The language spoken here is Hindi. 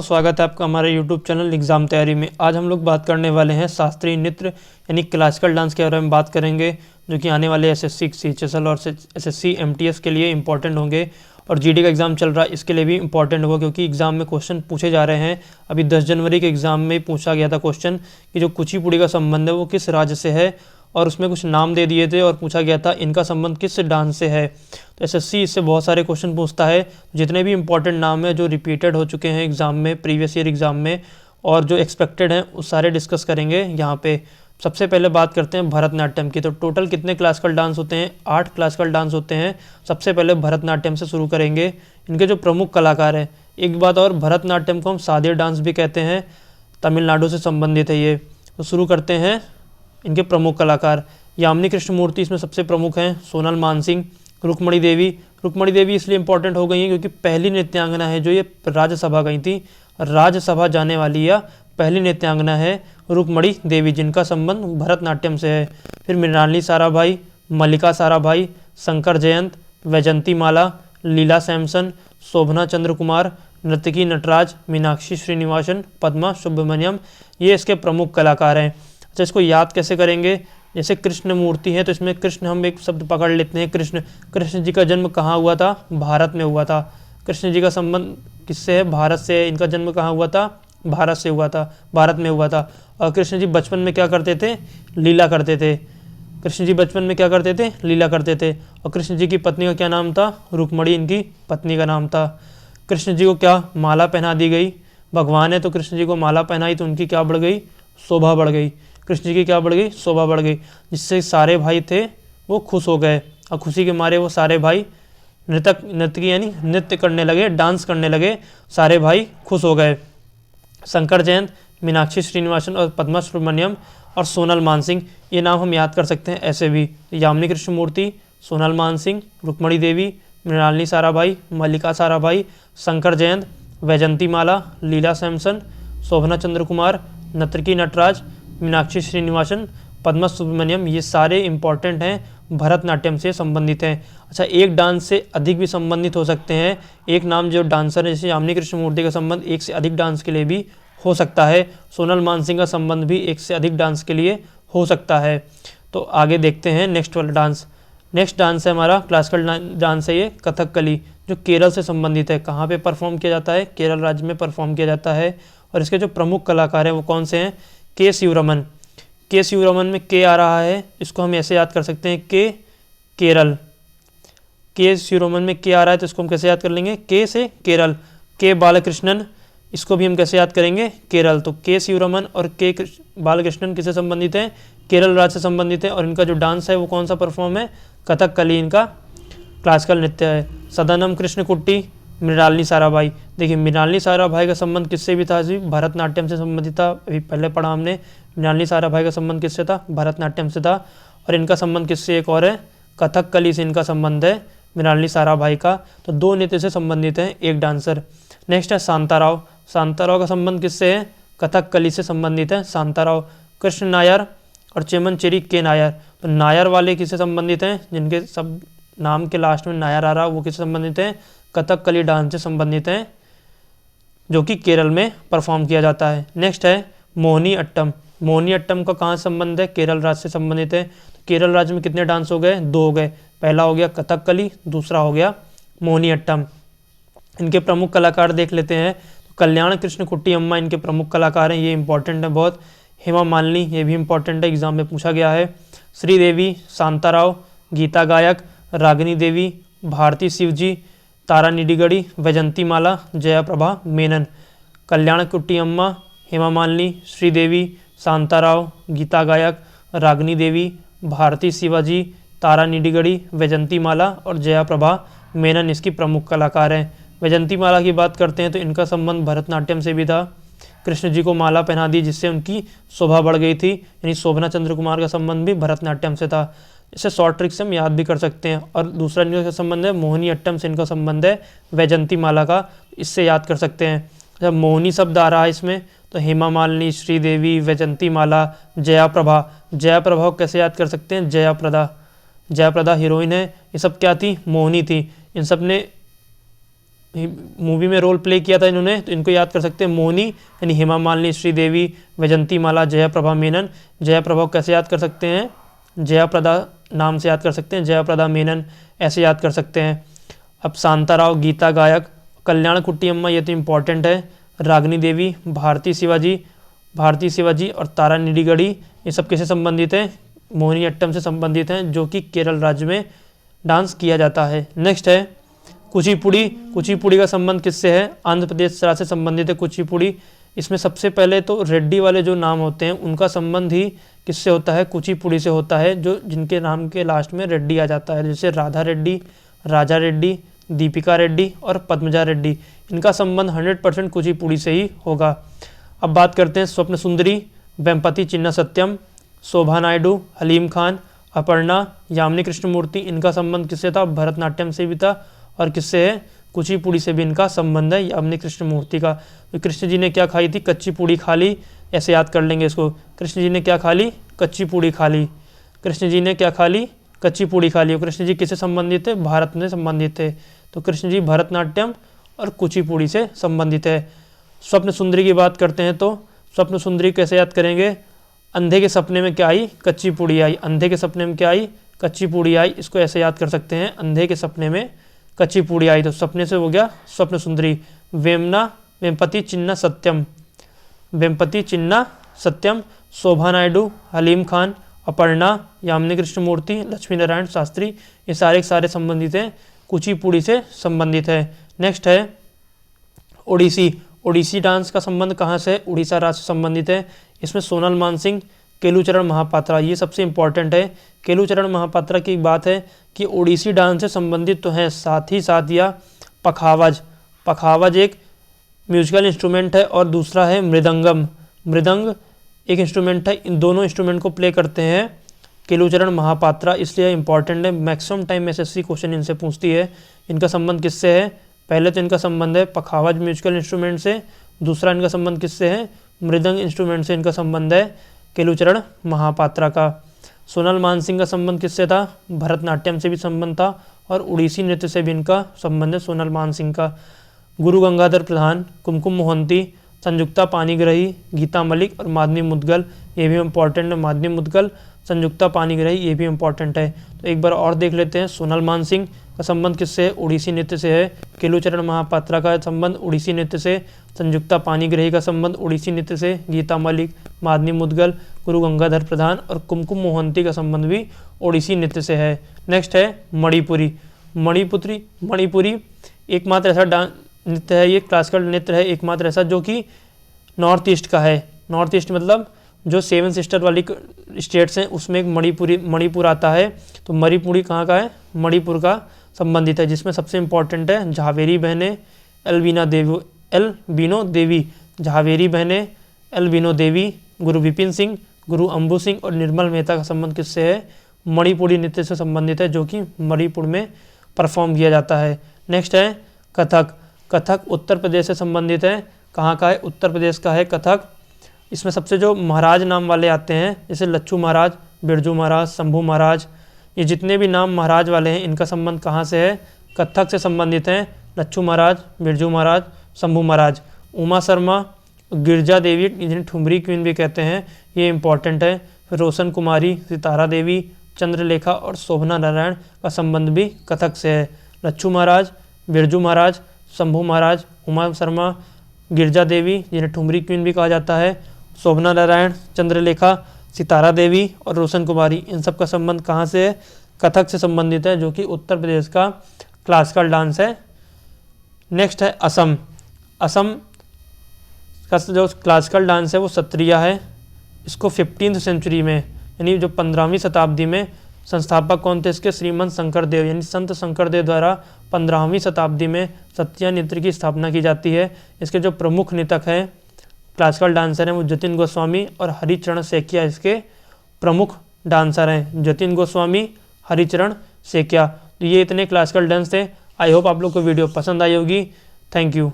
स्वागत है आपका हमारे YouTube चैनल एग्ज़ाम तैयारी में। आज हम लोग बात करने वाले हैं शास्त्रीय नृत्य यानी क्लासिकल डांस के बारे में बात करेंगे, जो कि आने वाले एसएससी, सीएचएसएल और एसएससी एमटीएस के लिए इंपॉर्टेंट होंगे। और जीडी का एग्ज़ाम चल रहा है, इसके लिए भी इंपॉर्टेंट होगा, क्योंकि एग्ज़ाम में क्वेश्चन पूछे जा रहे हैं। अभी 10 जनवरी के एग्ज़ाम में पूछा गया था क्वेश्चन कि जो कुचिपुड़ी का संबंध है वो किस राज्य से है, और उसमें कुछ नाम दे दिए थे और पूछा गया था इनका संबंध किस डांस से है। तो एसएससी इससे बहुत सारे क्वेश्चन पूछता है। जितने भी इंपॉर्टेंट नाम है जो रिपीटेड हो चुके हैं एग्ज़ाम में, प्रीवियस ईयर एग्ज़ाम में, और जो एक्सपेक्टेड हैं उस सारे डिस्कस करेंगे यहाँ पे। सबसे पहले बात करते हैं भरतनाट्यम की। तो टोटल कितने क्लासिकल डांस होते हैं? 8 क्लासिकल डांस होते हैं। सबसे पहले भरतनाट्यम से शुरू करेंगे। इनके जो प्रमुख कलाकार हैं, एक बात और, भरतनाट्यम को हम सादे डांस भी कहते हैं, तमिलनाडु से संबंधित है ये। तो शुरू करते हैं इनके प्रमुख कलाकार। यामिनी कृष्णमूर्ति इसमें सबसे प्रमुख हैं, सोनल मानसिंह, रुक्मणी देवी। रुक्मणी देवी इसलिए इंपॉर्टेंट हो गई हैं क्योंकि पहली नृत्यांगना है जो ये राज्यसभा गई थी, राज्यसभा जाने वाली या पहली नृत्यांगना है रुक्मणी देवी, जिनका संबंध भरतनाट्यम से है। फिर मृणालिनी साराभाई, मल्लिका साराभाई, शंकर जयंत, वैजंती माला, लीला सैमसन, शोभना चंद्र कुमार, नर्तकी नटराज, मीनाक्षी श्रीनिवासन, पद्मा सुब्रमण्यम, ये इसके प्रमुख कलाकार हैं। अच्छा, इसको याद कैसे करेंगे? जैसे कृष्ण मूर्ति है तो इसमें कृष्ण हम एक शब्द पकड़ लेते हैं, कृष्ण। कृष्ण जी का जन्म कहाँ हुआ था? भारत में हुआ था। कृष्ण जी का संबंध किससे है? भारत से। इनका जन्म कहाँ हुआ था? भारत से हुआ था, भारत में हुआ था। और कृष्ण जी बचपन में क्या करते थे? लीला करते थे। कृष्ण जी बचपन में क्या करते थे? लीला करते थे। और कृष्ण जी की पत्नी का क्या नाम था? रुक्मणी इनकी पत्नी का नाम था। कृष्ण जी को क्या माला पहना दी गई? भगवान है तो कृष्ण जी को माला पहनाई तो उनकी क्या बढ़ गई? शोभा बढ़ गई। कृष्ण जी की क्या बढ़ गई? शोभा बढ़ गई, जिससे सारे भाई थे वो खुश हो गए, और खुशी के मारे वो सारे भाई नर्तकी यानी नृत्य करने लगे, डांस करने लगे, सारे भाई खुश हो गए। शंकर जयंत, मीनाक्षी श्रीनिवासन और पद्मा सुब्रमण्यम और सोनल मानसिंह, ये नाम हम याद कर सकते हैं ऐसे भी। यामिनी कृष्णमूर्ति, सोनल मानसिंह, रुक्मणी देवी, मृणालिनी साराभाई, मल्लिका साराभाई, शंकर जयंत, वैजंती माला, लीला सैमसन, शोभना चंद्र कुमार, नर्तकी नटराज, मीनाक्षी श्रीनिवासन, पद्मा सुब्रमण्यम, ये सारे इंपॉर्टेंट हैं, भरतनाट्यम से संबंधित हैं। अच्छा, एक डांस से अधिक भी संबंधित हो सकते हैं। एक नाम जो डांसर है, जैसे यामिनी कृष्णमूर्ति का संबंध एक से अधिक डांस के लिए भी हो सकता है। सोनल मानसिंह का संबंध भी एक से अधिक डांस के लिए हो सकता है। तो आगे देखते हैं नेक्स्ट वाला डांस। नेक्स्ट डांस है हमारा क्लासिकल डांस है ये कथकली, जो केरल से संबंधित है। कहाँ पे परफॉर्म किया जाता है? केरल राज्य में परफॉर्म किया जाता है। और इसके जो प्रमुख कलाकार हैं वो कौन से हैं? के शिवरमन। के शिवरमन में के आ रहा है, इसको हम ऐसे याद कर सकते हैं, के केरल। के शिवरमन में के आ रहा है तो इसको हम कैसे याद कर लेंगे? के से केरल। के बालकृष्णन, इसको भी हम कैसे याद करेंगे? केरल। तो के शिवरमन और के बालकृष्णन किससे संबंधित हैं? केरल राज्य से संबंधित है। और इनका जो डांस है वो कौन सा परफॉर्म है? कथकली इनका क्लासिकल नृत्य है। सदानम कृष्ण कुट्टी, मृणालिनी साराभाई। देखिए, मृणालिनी साराभाई का संबंध किससे भी था जी? भरतनाट्यम से संबंधित था। अभी पहले पढ़ा हमने, मृणालिनी साराभाई का संबंध किससे था? भरतनाट्यम से था। और इनका संबंध किससे एक और है? कथकली से इनका संबंध है, मृणालिनी साराभाई का। तो 2 नृत्य से संबंधित हैं, एक डांसर। नेक्स्ट है शांताराव। शांताराव का संबंध किससे है? कथकली से संबंधित है शांताराव। कृष्ण नायर और चेमनचेरी के नायर। तो नायर वाले किससे संबंधित हैं? जिनके सब नाम के लास्ट में नायर आ रहा, वो किससे संबंधित हैं? कथकली डांस से संबंधित हैं, जो कि केरल में परफॉर्म किया जाता है। नेक्स्ट है मोहिनी अट्टम। मोहिनी अट्टम का कहाँ संबंध है? केरल राज्य से संबंधित है। केरल राज्य में कितने डांस हो गए? 2 हो गए। पहला हो गया कथकली, दूसरा हो गया मोहिनी अट्टम। इनके प्रमुख कलाकार देख लेते हैं। तो कल्याण कृष्ण कुट्टी अम्मा इनके प्रमुख कलाकार हैं, ये इंपॉर्टेंट है बहुत। हेमा मालिनी, ये भी इंपॉर्टेंट है, एग्जाम में पूछा गया है। श्रीदेवी, शांताराव, गीता गायक, रागिनी देवी, भारती शिवजी, तारा निडिगड़ी, वैजंती माला, जया प्रभा मेनन। कल्याण कुट्टी अम्मा, हेमा मालिनी, श्रीदेवी, शांताराव, गीता गायक, रागिनी देवी, भारती शिवाजी, तारा निडिगड़ी, वैजंती माला और जया प्रभा मेनन इसकी प्रमुख कलाकार हैं। वैजंती माला की बात करते हैं तो इनका संबंध भरतनाट्यम से भी था। कृष्ण जी को माला पहना दी जिससे उनकी शोभा बढ़ गई थी, यानी शोभना चंद्र कुमार का संबंध भी भरतनाट्यम से था। इसे शॉर्ट ट्रिक से हम याद भी कर सकते हैं। और दूसरा इनका संबंध है मोहिनी अट्टम से, इनका संबंध है वैजंती माला का, इससे याद कर सकते हैं। जब मोहिनी शब्द आ रहा है इसमें तो हेमा मालिनी, श्रीदेवी, वैजंती माला, जया प्रभा। जया प्रभा को कैसे याद कर सकते हैं? जया प्रदा। जया प्रदा हीरोइन है। ये सब क्या थी? मोहिनी थी। इन सब ने मूवी में रोल प्ले किया था इन्होंने, तो इनको याद कर सकते हैं मोहिनी यानी हेमा मालिनी, श्रीदेवी, वैजंती माला, जया प्रभा मेनन। जया प्रभा को कैसे याद कर सकते हैं, जया प्रदा नाम से याद कर सकते हैं, जया प्रदा मेनन ऐसे याद कर सकते हैं। अब शांताराव, गीता गायक, कल्याण कुट्टी अम्मा, ये तो इम्पॉर्टेंट है, रागिनी देवी, भारती शिवाजी और तारा निडिगढ़ी, ये सब किससे संबंधित हैं, मोहिनीअट्टम से संबंधित हैं, जो कि केरल राज्य में डांस किया जाता है। नेक्स्ट है कुचिपुड़ी। कुचिपुड़ी का संबंध किससे है, आंध्र प्रदेश राज्य से संबंधित है कुचिपुड़ी। इसमें सबसे पहले तो रेड्डी वाले जो नाम होते हैं उनका संबंध ही किससे होता है, कुचिपुड़ी से होता है, जो जिनके नाम के लास्ट में रेड्डी आ जाता है, जैसे राधा रेड्डी, राजा रेड्डी, दीपिका रेड्डी और पद्मजा रेड्डी, इनका संबंध 100% कुचिपुड़ी से ही होगा। अब बात करते हैं स्वप्न सुंदरी, वेम्पति चिन्ना सत्यम, शोभा नायडू, हलीम खान, अपर्णा, यामिनी कृष्णमूर्ति, इनका संबंध किससे था, भरतनाट्यम से भी था, और किससे है, कुचिपुड़ी से भी इनका संबंध है, यामिनी कृष्णमूर्ति का। तो कृष्ण जी ने क्या खाई थी, कच्ची पूड़ी खा ली, ऐसे याद कर लेंगे इसको। कृष्ण जी ने क्या खा ली, कच्ची पूड़ी खा ली। कृष्ण जी ने क्या खा ली, कच्ची पूड़ी खा ली। कृष्ण जी किससे संबंधित थे, भारत में संबंधित थे, तो कृष्ण जी भरतनाट्यम और कुचिपुड़ी से संबंधित है। स्वप्न सुंदरी की बात करते हैं तो स्वप्न सुंदरी कैसे याद करेंगे, अंधे के सपने में क्या आई, कच्ची पूड़ी आई। अंधे के सपने में क्या आई, कच्ची पूड़ी आई, इसको ऐसे याद कर सकते हैं, अंधे के सपने में कच्ची पूड़ी आई, तो सपने से हो गया स्वप्न सुंदरी। वेमना, वेम्पति चिन्ना सत्यम, वेम्पति चिन्ना सत्यम, शोभा नायडू, हलीम खान, अपर्णा, यामिनी कृष्णमूर्ति, लक्ष्मी नारायण शास्त्री, ये सारे संबंधित हैं, कुचिपुड़ी से संबंधित है। नेक्स्ट है ओडिसी। ओडिसी डांस का संबंध कहाँ से है, उड़ीसा राज्य से संबंधित है। इसमें सोनल मानसिंह, केलुचरण महापात्रा, ये सबसे इंपॉर्टेंट है। केलुचरण महापात्रा की बात है कि ओडिसी डांस से संबंधित तो है, साथ ही साथ यह पखावज, पखावज एक म्यूजिकल इंस्ट्रूमेंट है, और दूसरा है मृदंगम, मृदंग एक इंस्ट्रूमेंट है। इन दोनों इंस्ट्रूमेंट को प्ले करते हैं केलुचरण महापात्रा, इसलिए इंपॉर्टेंट है। मैक्सिमम टाइम एसएससी क्वेश्चन इनसे पूछती है। इनका संबंध किससे है, पहले तो इनका संबंध है पखावज म्यूजिकल इंस्ट्रूमेंट से, दूसरा इनका संबंध किससे है, मृदंग इंस्ट्रूमेंट से इनका संबंध है केलुचरण महापात्रा का। सोनल मानसिंह का संबंध किससे था, भरतनाट्यम से भी संबंध था, और उड़ीसी नृत्य से भी इनका संबंध है सोनल मानसिंह का। गुरु गंगाधर प्रधान, कुमकुम मोहंती, संयुक्ता पानीग्राही, गीता मलिक और माधवी मुदगल, ये भी इम्पॉर्टेंट है। माधवी मुदगल, संयुक्ता पानीग्राही, ये भी इम्पॉर्टेंट है। तो एक बार और देख लेते हैं, सोनल मानसिंह का संबंध किससे है, उड़ीसी नृत्य से है। केलुचरण महापात्रा का संबंध उड़ीसी नृत्य से, संयुक्ता पानीग्राही का संबंध उड़ीसी नृत्य से, गीता मलिक, माधवी मुदगल, गुरु गंगाधर प्रधान और कुमकुम मोहंती का संबंध भी ओडिसी नृत्य से है। नेक्स्ट है मणिपुरी। मणिपुरी एकमात्र ऐसा नृत्य है, ये क्लासिकल नृत्य है एकमात्र ऐसा जो कि नॉर्थ ईस्ट का है। नॉर्थ ईस्ट मतलब जो 7 सिस्टर वाली स्टेट्स हैं उसमें एक मणिपुर आता है। तो मणिपुरी कहाँ का है, मणिपुर का संबंधित है, जिसमें सबसे इम्पॉर्टेंट है झावेरी बहनें, एल्बिनो देवी, झावेरी बहनें, एल्बिनो देवी, गुरु विपिन सिंह, गुरु अम्बू सिंह और निर्मल मेहता का संबंध किससे है, मणिपुरी नृत्य से संबंधित है, जो कि मणिपुर में परफॉर्म किया जाता है। नेक्स्ट है कथक। कथक उत्तर प्रदेश से संबंधित है। कहाँ का है, उत्तर प्रदेश का है कथक। इसमें सबसे जो महाराज नाम वाले आते हैं, जैसे लच्छू महाराज, बिरजू महाराज, शंभू महाराज, ये जितने भी नाम महाराज वाले हैं इनका संबंध कहाँ से है, कथक से संबंधित हैं। लच्छू महाराज, बिरजू महाराज, शंभू महाराज। उमा शर्मा, गिरजा देवी, जिन्हें ठुमरी क्वीन भी कहते हैं, ये इंपॉर्टेंट है। फिर रोशन कुमारी, सितारा देवी, चंद्रलेखा और शोभना नारायण का संबंध भी कथक से है। लच्छू महाराज, बिरजू महाराज, शंभू महाराज, उमा शर्मा, गिरजा देवी, जिन्हें ठुमरी क्वीन भी कहा जाता है, शोभना नारायण, चंद्रलेखा, सितारा देवी और रोशन कुमारी, इन सब का संबंध कहाँ से है, कथक से संबंधित है, जो कि उत्तर प्रदेश का क्लासिकल डांस है। नेक्स्ट है असम। असम का जो क्लासिकल डांस है वो सत्रिया है। इसको 15वीं सेंचुरी में, यानी जो 15वीं शताब्दी में संस्थापक कौन थे इसके, श्रीमंत शंकरदेव, यानी संत शंकरदेव द्वारा 15वीं शताब्दी में सत्रिया नृत्य की स्थापना की जाती है। इसके जो प्रमुख नृतक हैं, क्लासिकल डांसर हैं, वो जतिन गोस्वामी और हरिचरण सेकिया इसके प्रमुख डांसर हैं। जतिन गोस्वामी, हरिचरण सेकिया। तो ये इतने क्लासिकल डांस थे। आई होप आप लोग को वीडियो पसंद आई होगी। Thank you.